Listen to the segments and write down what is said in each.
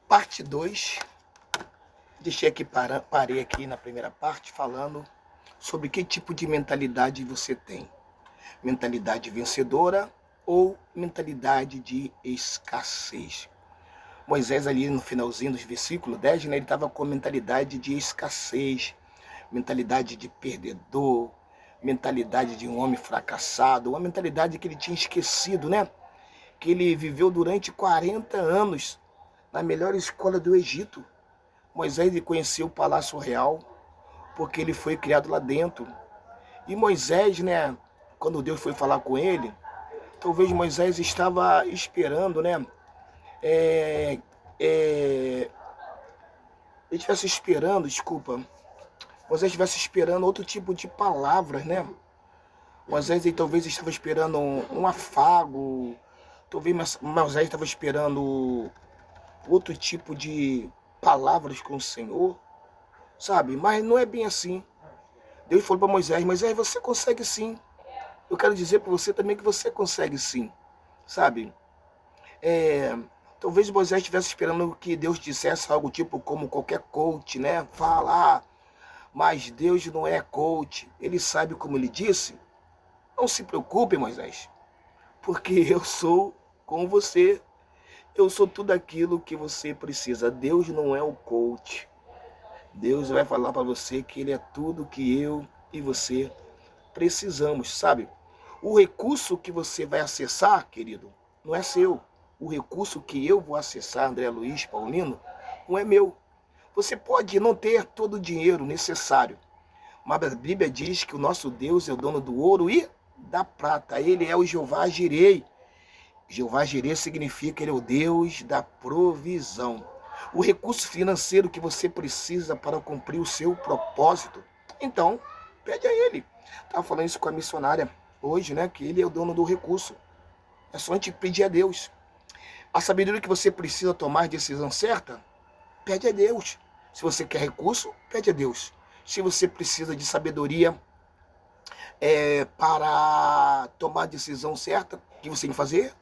Parte 2. Parei aqui na primeira parte falando sobre que tipo de mentalidade você tem. Mentalidade vencedora ou mentalidade de escassez. Moisés ali no finalzinho dos versículos 10, né, ele estava com mentalidade de escassez, mentalidade de perdedor, mentalidade de um homem fracassado, uma mentalidade que ele tinha esquecido, né? Que ele viveu durante 40 anos na melhor escola do Egito. Moisés ele conheceu o Palácio Real porque ele foi criado lá dentro. E Moisés, né, quando Deus foi falar com ele, talvez Moisés estava esperando, né, ele estivesse esperando, Moisés estivesse esperando outro tipo de palavras, né? Moisés ele, talvez estava esperando um afago, talvez Moisés estava esperando outro tipo de palavras com o Senhor, sabe? Mas não é bem assim. Deus falou para Moisés, Moisés, você consegue sim. Eu quero dizer para você também que você consegue sim, sabe? Talvez Moisés estivesse esperando que Deus dissesse algo tipo como qualquer coach, né? Falar, mas Deus não é coach. Ele sabe como ele disse. Não se preocupe, Moisés, porque eu sou com você. Eu sou tudo aquilo que você precisa. Deus não é o coach. Deus vai falar para você que ele é tudo que eu e você precisamos, sabe? O recurso que você vai acessar, querido, não é seu. O recurso que eu vou acessar, André Luiz Paulino, não é meu. Você pode não ter todo o dinheiro necessário, mas a Bíblia diz que o nosso Deus é o dono do ouro e da prata. Ele é o Jeová Jirei. Jeová Jirei significa que ele é o Deus da provisão. O recurso financeiro que você precisa para cumprir o seu propósito, então, pede a ele. Estava falando isso com a missionária hoje, né? Que ele é o dono do recurso. É só a gente pedir a Deus. A sabedoria que você precisa tomar a decisão certa, pede a Deus. Se você quer recurso, pede a Deus. Se você precisa de sabedoria para tomar a decisão certa, o que você tem que fazer?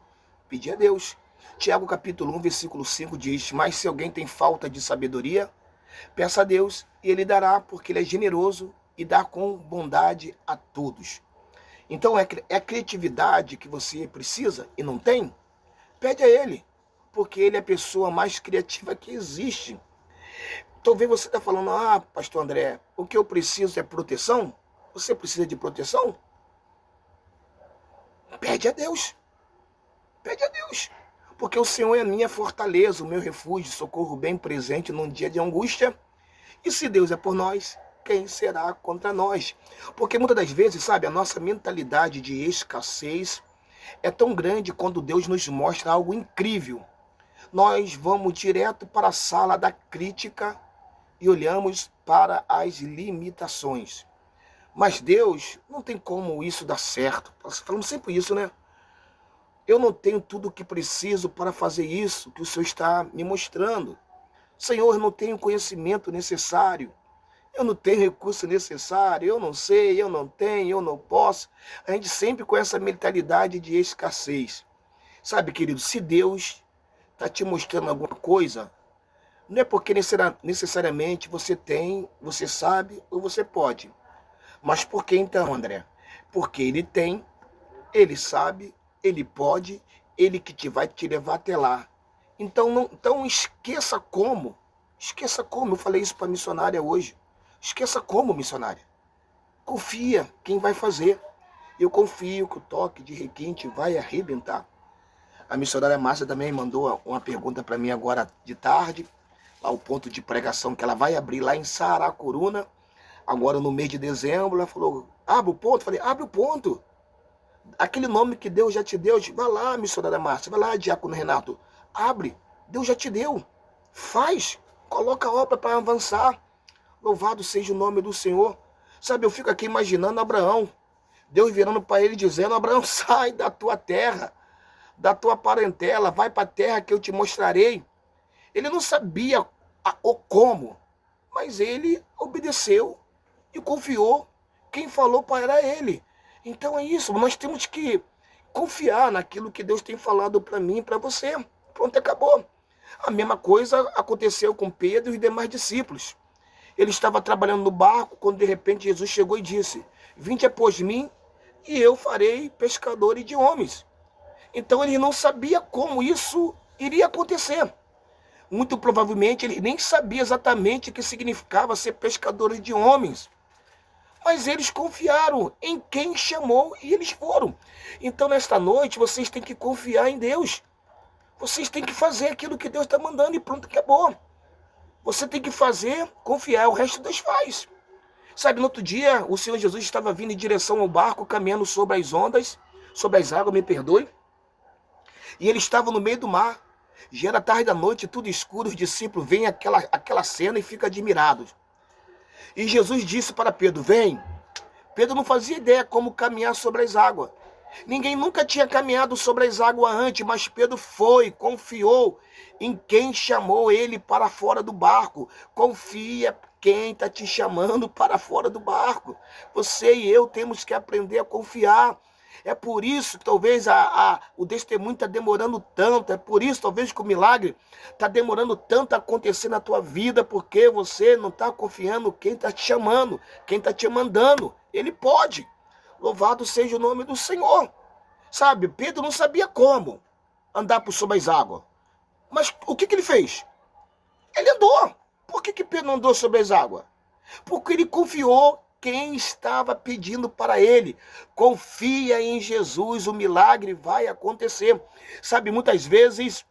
Pedir a Deus. Tiago capítulo 1, versículo 5 diz, mas se alguém tem falta de sabedoria, peça a Deus e ele dará, porque ele é generoso e dá com bondade a todos. Então é a criatividade que você precisa e não tem? Pede a ele, porque ele é a pessoa mais criativa que existe. Talvez você está falando, pastor André, o que eu preciso é proteção? Você precisa de proteção? Pede a Deus. Pede a Deus. Porque o Senhor é a minha fortaleza, o meu refúgio, socorro bem presente num dia de angústia. E se Deus é por nós, quem será contra nós? Porque muitas das vezes, sabe, a nossa mentalidade de escassez é tão grande quando Deus nos mostra algo incrível. Nós vamos direto para a sala da crítica e olhamos para as limitações. Mas Deus, não tem como isso dar certo. Falamos sempre isso, né? Eu não tenho tudo o que preciso para fazer isso que o Senhor está me mostrando. Senhor, eu não tenho conhecimento necessário. Eu não tenho recurso necessário. Eu não sei, eu não tenho, eu não posso. A gente sempre com essa mentalidade de escassez. Sabe, querido, se Deus está te mostrando alguma coisa, não é porque necessariamente você tem, você sabe ou você pode. Mas por que então, André? Porque ele tem, ele sabe, ele pode, ele que vai te levar até lá. Então esqueça como. Esqueça como. Eu falei isso para a missionária hoje. Esqueça como, missionária. Confia quem vai fazer. Eu confio que o toque de requinte vai arrebentar. A missionária Márcia também mandou uma pergunta para mim agora de tarde. Lá o ponto de pregação que ela vai abrir lá em Saracuruna. Agora no mês de dezembro. Ela falou, abre o ponto. Eu falei, abre o ponto. Aquele nome que Deus já te deu, vai lá, missionária Márcia, vai lá, diácono Renato, abre, Deus já te deu, faz, coloca a obra para avançar, louvado seja o nome do Senhor. Sabe, eu fico aqui imaginando Abraão, Deus virando para ele dizendo, Abraão, sai da tua terra, da tua parentela, vai para a terra que eu te mostrarei. Ele não sabia o como, mas ele obedeceu e confiou, quem falou para ele. Então é isso, nós temos que confiar naquilo que Deus tem falado para mim e para você. Pronto, acabou. A mesma coisa aconteceu com Pedro e os demais discípulos. Ele estava trabalhando no barco quando de repente Jesus chegou e disse: vinde após mim e eu farei pescadores de homens. Então ele não sabia como isso iria acontecer. Muito provavelmente ele nem sabia exatamente o que significava ser pescadores de homens. Mas eles confiaram em quem chamou e eles foram. Então nesta noite vocês têm que confiar em Deus. Vocês têm que fazer aquilo que Deus está mandando e pronto, acabou. Você tem que fazer, confiar, o resto Deus faz. Sabe, no outro dia, o Senhor Jesus estava vindo em direção ao barco, caminhando sobre as ondas, sobre as águas, me perdoe. E ele estava no meio do mar. Já era tarde da noite, tudo escuro, os discípulos veem aquela cena e ficam admirados. E Jesus disse para Pedro: vem. Pedro não fazia ideia como caminhar sobre as águas. Ninguém nunca tinha caminhado sobre as águas antes, mas Pedro foi, confiou em quem chamou ele para fora do barco. Confia quem está te chamando para fora do barco. Você e eu temos que aprender a confiar. É por isso que talvez o testemunho está demorando tanto. É por isso talvez que o milagre está demorando tanto a acontecer na tua vida, porque você não está confiando quem está te chamando, quem está te mandando. Ele pode. Louvado seja o nome do Senhor. Sabe, Pedro não sabia como andar por sobre as águas. Mas o que ele fez? Ele andou. Por que Pedro não andou sobre as águas? Porque ele confiou quem estava pedindo para ele. Confia em Jesus, o milagre vai acontecer. Sabe, muitas vezes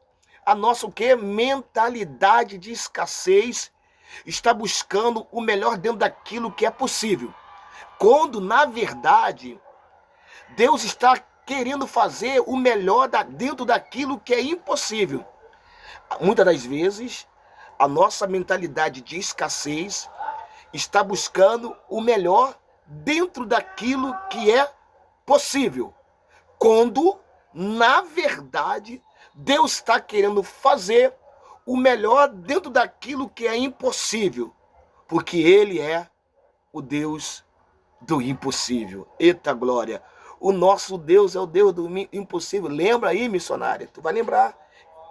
a nossa mentalidade de escassez está buscando o melhor dentro daquilo que é possível. Quando, na verdade, Deus está querendo fazer o melhor dentro daquilo que é impossível. Muitas das vezes, a nossa mentalidade de escassez está buscando o melhor dentro daquilo que é possível. Quando, na verdade, Deus está querendo fazer o melhor dentro daquilo que é impossível. Porque Ele é o Deus do impossível. Eita glória! O nosso Deus é o Deus do impossível. Lembra aí, missionária? Tu vai lembrar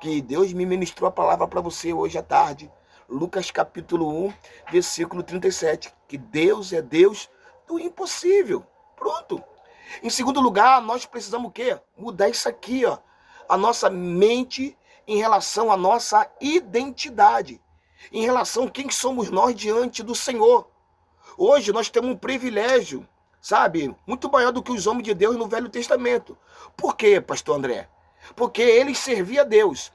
que Deus me ministrou a palavra para você hoje à tarde. Lucas capítulo 1, versículo 37. Que Deus é Deus do impossível. Pronto. Em segundo lugar, nós precisamos o quê? Mudar isso aqui, ó. A nossa mente em relação à nossa identidade. Em relação a quem somos nós diante do Senhor. Hoje nós temos um privilégio, sabe, muito maior do que os homens de Deus no Velho Testamento. Por quê, pastor André? Porque eles serviam a Deus.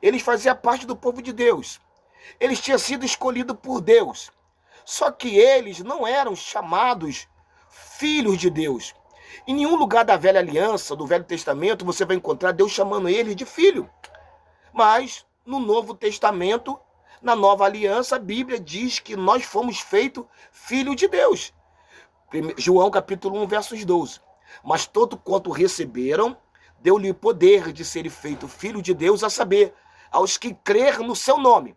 Eles faziam parte do povo de Deus. Eles tinham sido escolhidos por Deus. Só que eles não eram chamados filhos de Deus. Em nenhum lugar da Velha Aliança, do Velho Testamento, você vai encontrar Deus chamando eles de filho. Mas no Novo Testamento, na Nova Aliança, a Bíblia diz que nós fomos feitos filhos de Deus. João capítulo 1, versos 12. Mas todo quanto receberam, deu-lhe poder de ser feito filho de Deus, a saber, aos que crer no seu nome,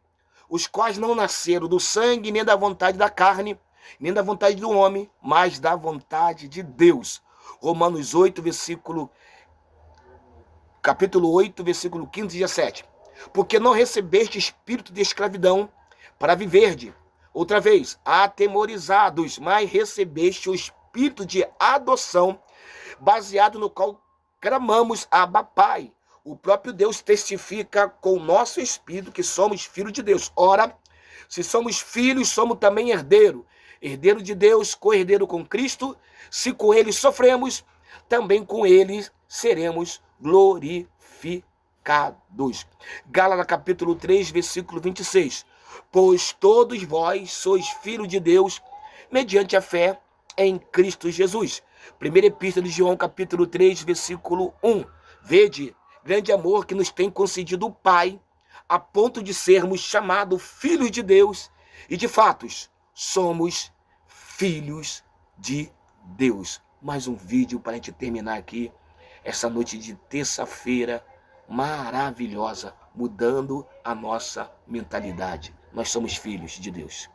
os quais não nasceram do sangue, nem da vontade da carne, nem da vontade do homem, mas da vontade de Deus. Romanos 8, capítulo 8, versículo 15 e 17. Porque não recebeste espírito de escravidão para viverdes, outra vez, atemorizados, mas recebeste o espírito de adoção, baseado no qual clamamos Abba Pai. O próprio Deus testifica com o nosso espírito que somos filhos de Deus. Ora, se somos filhos, somos também herdeiro. Herdeiro de Deus, co-herdeiro com Cristo. Se com ele sofremos, também com ele seremos glorificados. Gálatas capítulo 3, versículo 26. Pois todos vós sois filhos de Deus, mediante a fé em Cristo Jesus. Primeira epístola de João, capítulo 3, versículo 1. Vede, grande amor que nos tem concedido o Pai, a ponto de sermos chamados filhos de Deus, e de fatos, somos filhos de Deus. Mais um vídeo para a gente terminar aqui, essa noite de terça-feira maravilhosa, mudando a nossa mentalidade. Nós somos filhos de Deus.